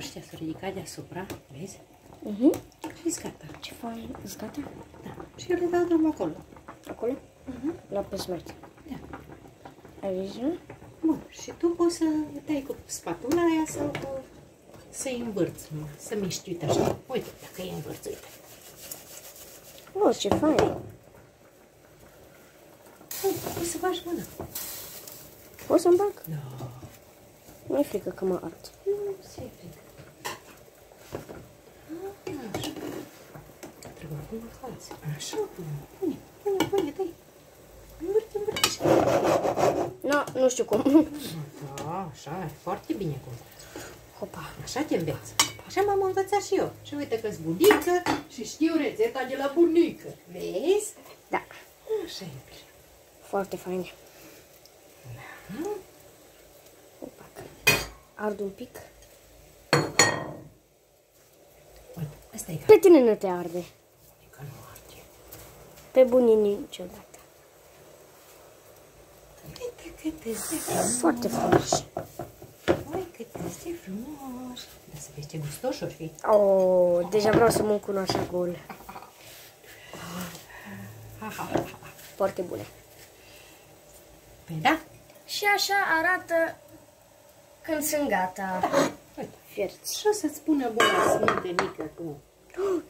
ăștia s-au ridicat deasupra, vezi? Și-s gata. Ce fain, îți gata? Da. Și eu le dau drumul acolo. Acolo? La pesmeti. Da. Ai văzut? Bun, și tu poți să dai cu spatula aia sau cu... să-i învârți, să miști, uite așa. Uite, dacă e învârți, uite. Oh, ce fain. Uite, poți să faci mâna. Poți să-mi bag? Da. Nu-i frică că mă ard. Nu, se frică. Așa. Trebuie acum față. Așa, pune, dai. Învârți. Nu știu cum. Da, așa, e foarte bine cum. Hopa. Așa te înveți. Așa m-am învățat și eu. Și uite că-s bunică și știu rețeta de la bunică. Vezi? Da. Așa e bine. Foarte fain. Hopa. Ard un pic. Uite, asta e Pe tine nu te arde. că nu arde. Pe bunii niciodată. Uite cât e de frumos. Foarte frumos. Uite cât e de frumos. Dar să vezi ce gustoși or fi. Oh, deja vreau să mănânc unul așa gol. Foarte bune. Păi da. Și așa arată când sunt gata. Uite. Fierți. Și o să-ți spună bună smântânică cu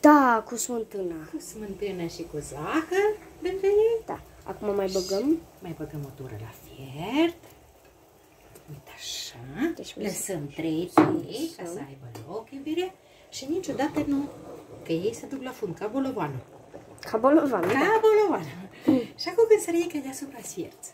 Da, cu smântâna. smântână și cu zahăr pentru ei. Da. Acum mai băgăm. Mai băgăm o tură la fiert. Uite așa. Deci lăsăm 3 piei ca să aibă loc, iubire. Și niciodată nu, că ei se duc la fund, ca bolovanul. Ca bolovan, da. Ca bolovanul. Și acum când se ridică deasupra sfierți.